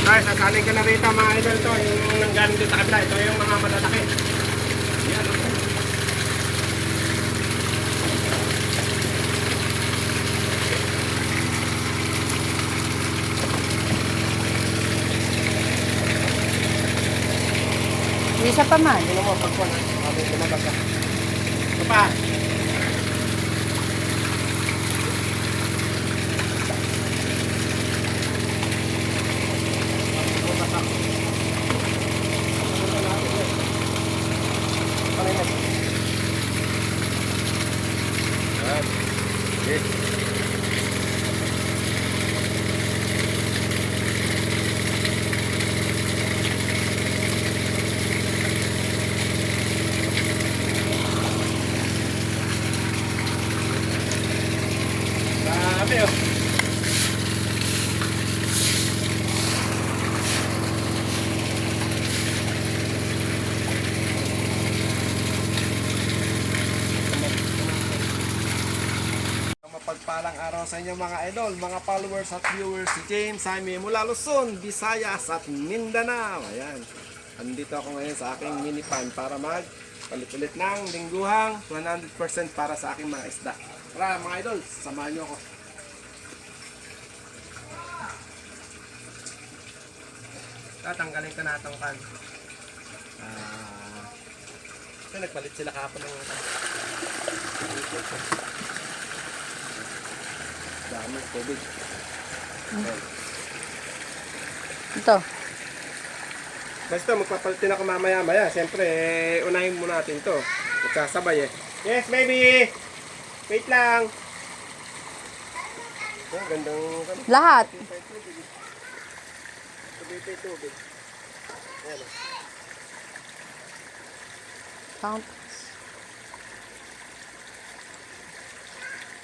Guys, sasaling ko na rito mga idol to. Yung nanggaling doon sa kabila. Ito yung mga malalaki. Yan. Isa pa man. Tingnan mo, pagkuhan. Sabi, lumabas ka. Ito pa. Dami oh. Mapagpalang araw sa inyo mga idol, mga followers at viewers. Si James Jaime mula Luzon, Visayas at Mindanao. Ayan. Andito ako ngayon sa aking mini pan para magpalit-ulit ng lingguhang 100% para sa aking mga isda. Tara mga idol, samahan nyo ako. Tatanggalin ko na itong pan. Nagpalit sila kahapon ng dami tubig. Ito. Basta magpapalitin ako mamaya-maya. Siyempre, unahin muna natin to. Magsasabay eh. Yes, baby! Wait lang! Oh, gandang... Lahat. Tubig. Ayan. Count.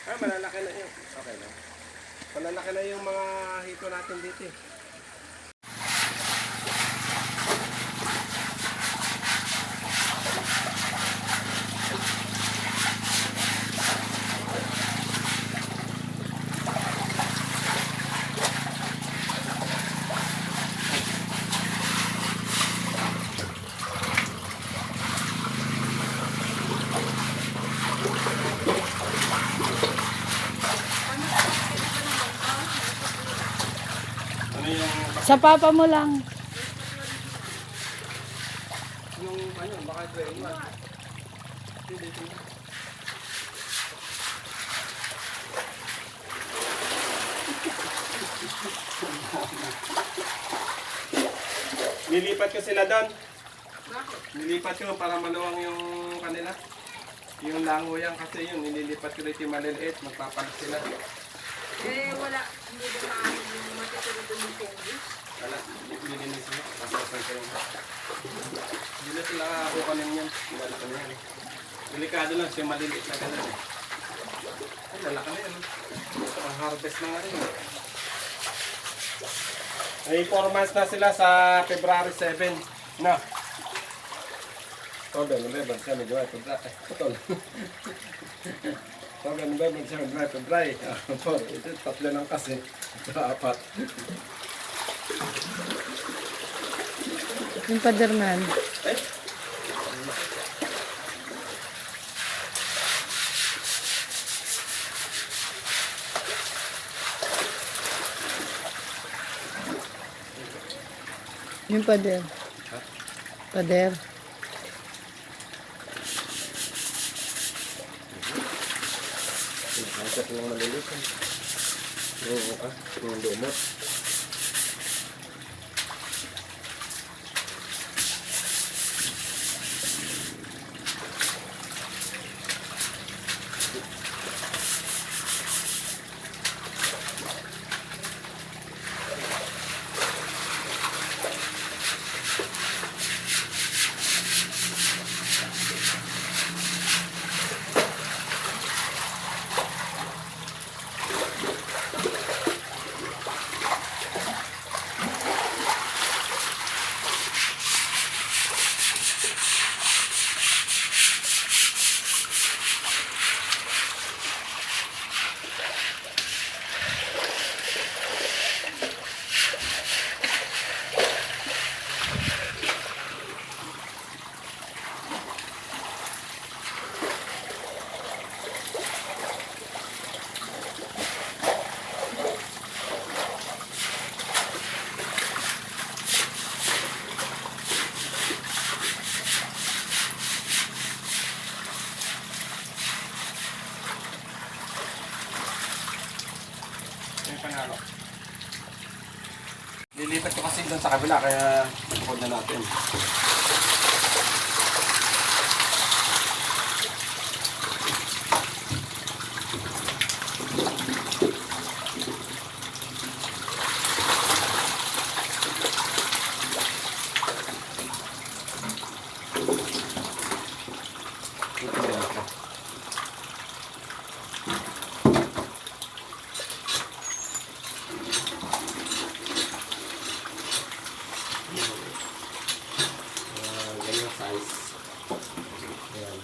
Malalaki na yun. Okay lang. Malalaki na yung mga hito natin dito eh. Ano yung... Sa papa mo lang. Yung ano, baka drain mo. Dito. Nilipat ko sila doon. Nilipat ko para maluwang yung kanila. Yung lango yan kasi yun, nililipat ko dito yung maliliit, magpapalit sila. Wala, hindi ba maaaring yung matutulog doon yung fungus? Wala, nilinis mo. Pasasan ko yung... Hindi na sila kukunin yan. Wala ka na yan eh. Delikado lang siya, maliliit na ganun eh. Ay, lalaki na yan. Ang harvest na nga rin eh. May 4 months na sila sa February 7. Na. Tobe, November, December, January, February. Putol. Tobe, November, December, January, February. Ito, 3 lang kasi. Ito, 4. Yung paderman. Eh? Yung pader. Pader. Nakakasap lang malilis. Oo ka, yung lumot. Lilipat ko kasi doon sa kabila, kaya tukod na natin. Ganyan size. Ayan.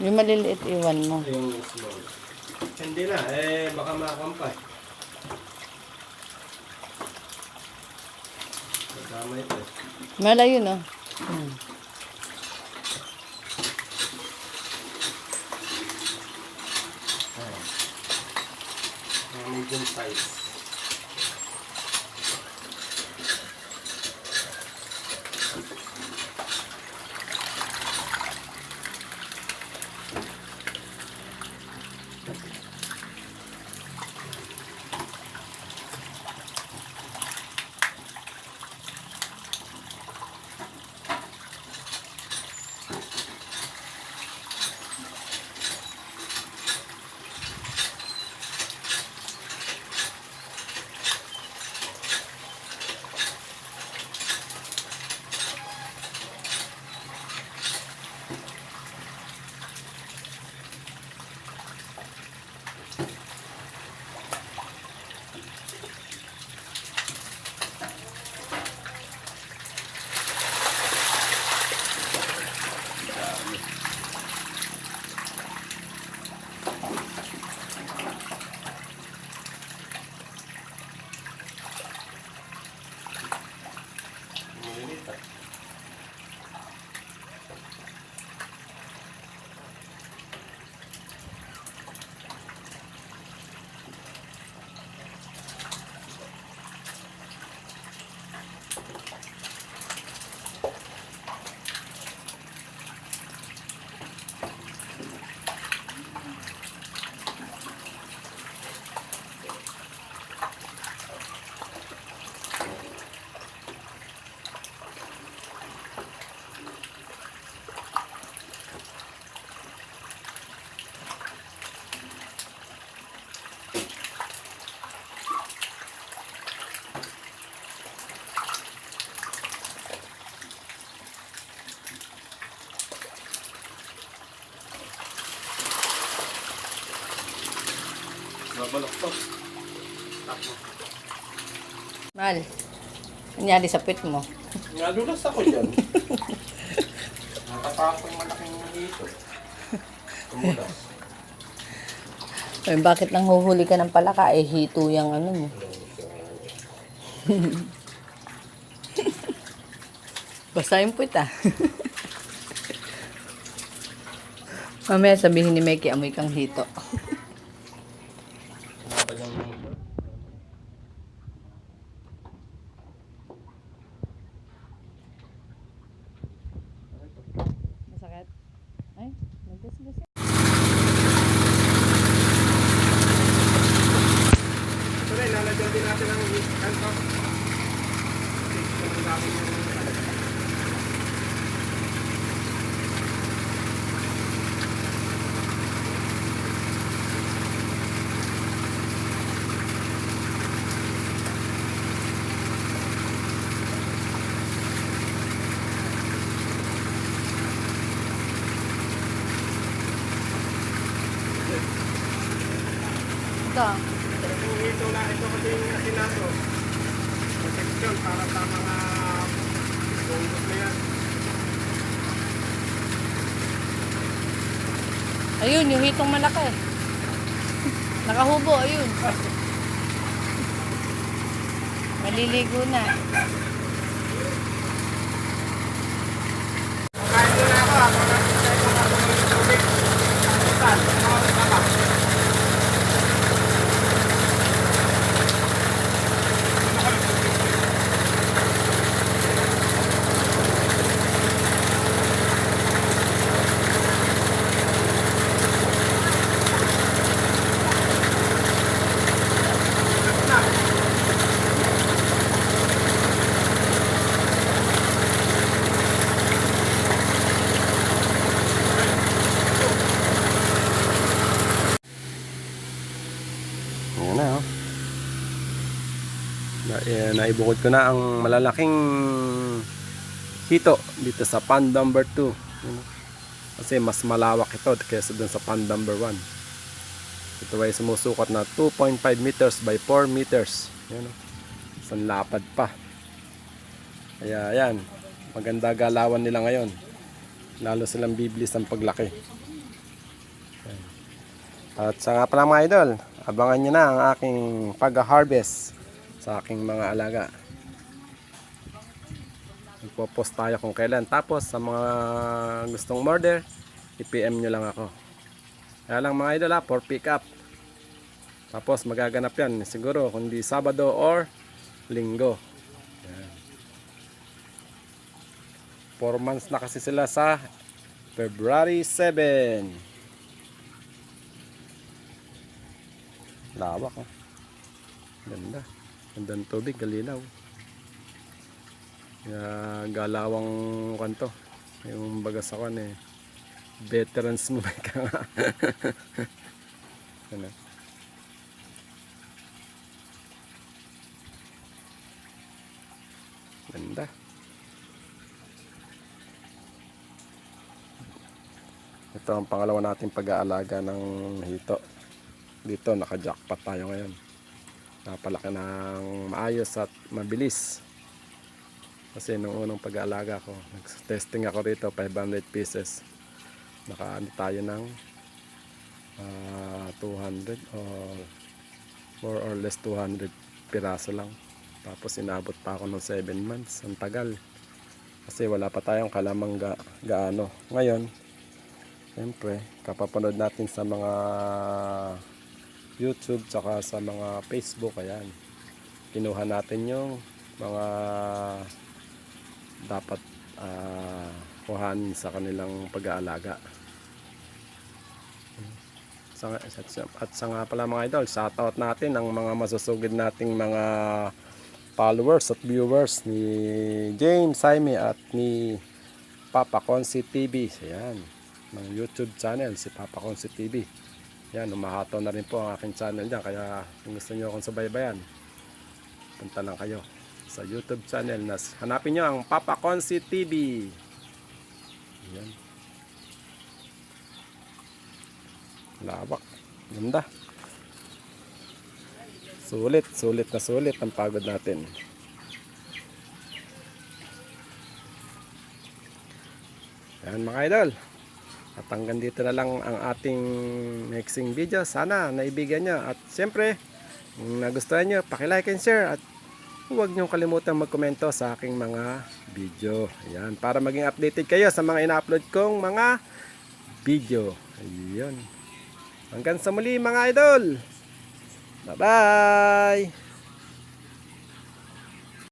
Yung maliliit iwan mo. Yung small. Hindi na, baka makakampa. Tama ito. Malayo no? Medium size. Babalok to. Takbo. Mal, nangyari sa pit mo. Nadulas ako dyan. Natapakan ko yung malaking hito. Tumulas. Eh, bakit nang huhuli ka ng palaka? Eh, hito yung ano mo. Basta yung puwit ah. Mamaya sabihin ni Meki, amoy kang hito. Masakit? Ay, nagdasgas. Ito rin, lalagyan din natin ang kanto. Okay, ito natin yung Ito. yung hito na ito kasi yung asinato. Protection para sa mga bungot na yan. Ayun, yung hitong malaki. Nakahubo, ayun. Maliligo na. Kain muna ako ha, para sa ito mga tubig. Saan? Tama. Naibukod ko na ang malalaking hito dito sa pond number 2. Kasi mas malawak ito kaysa dun sa pond number 1. Ito ay sumusukat na 2.5 meters by 4 meters. Yan, isang lapad pa. Kaya yan, maganda galawan nila ngayon. Lalo silang biblis ang paglaki. Yan. At sa nga pala mga idol, abangan nyo na ang aking pag-harvest sa aking mga alaga. Magpo-post tayo kung kailan. Tapos sa mga gustong order, i-PM nyo lang ako. Kaya lang mga idol for pick up. Tapos magaganap yan siguro kundi Sabado or Linggo. Yan. 4 months na kasi sila sa February 7. Lawak, oh. Ganda. Gandang tubig, kalinaw. Kaya galawang kanto. Yung bagas ako veterans mo ka nga. Ano? Ganda. Ito ang pangalawa nating pag-aalaga ng hito. Dito naka-jackpot tayo ngayon. Napalaki ng maayos at mabilis. Kasi nung unang pag-aalaga ko, nag-testing ako rito 500 pieces. Nakaano tayo ng 200 or more or less 200 piraso lang. Tapos inabot pa ako ng 7 months. Ang tagal. Kasi wala pa tayong kalamang gaano. Ngayon, siyempre, kapapanood natin sa mga YouTube tsaka sa mga Facebook, ayan. Kinuha natin yung mga dapat kuhanin sa kanilang pag-aalaga. At sa nga pala mga idol, shoutout natin ang mga masusugid nating mga followers at viewers ni James, Jaime at ni Papa Consi TV. Ayan, ng YouTube channel si Papa Consi TV. Yan, umahataw na rin po ang aking channel dyan. Kaya kung gusto nyo akong subaybayan, punta lang kayo sa YouTube channel na hanapin nyo ang Papa Consi TV. Yan. Lawak. Ganda. Sulit na sulit ang pagod natin. Yan mga idol. At hanggang dito na lang ang ating mixing video. Sana naibigan nyo. At siyempre, kung nagustuhan nyo, pakilike and share. At huwag nyo kalimutan magkomento sa aking mga video. Ayan, para maging updated kayo sa mga ina-upload kong mga video. Ayun. Hanggang sa muli mga idol. Bye-bye!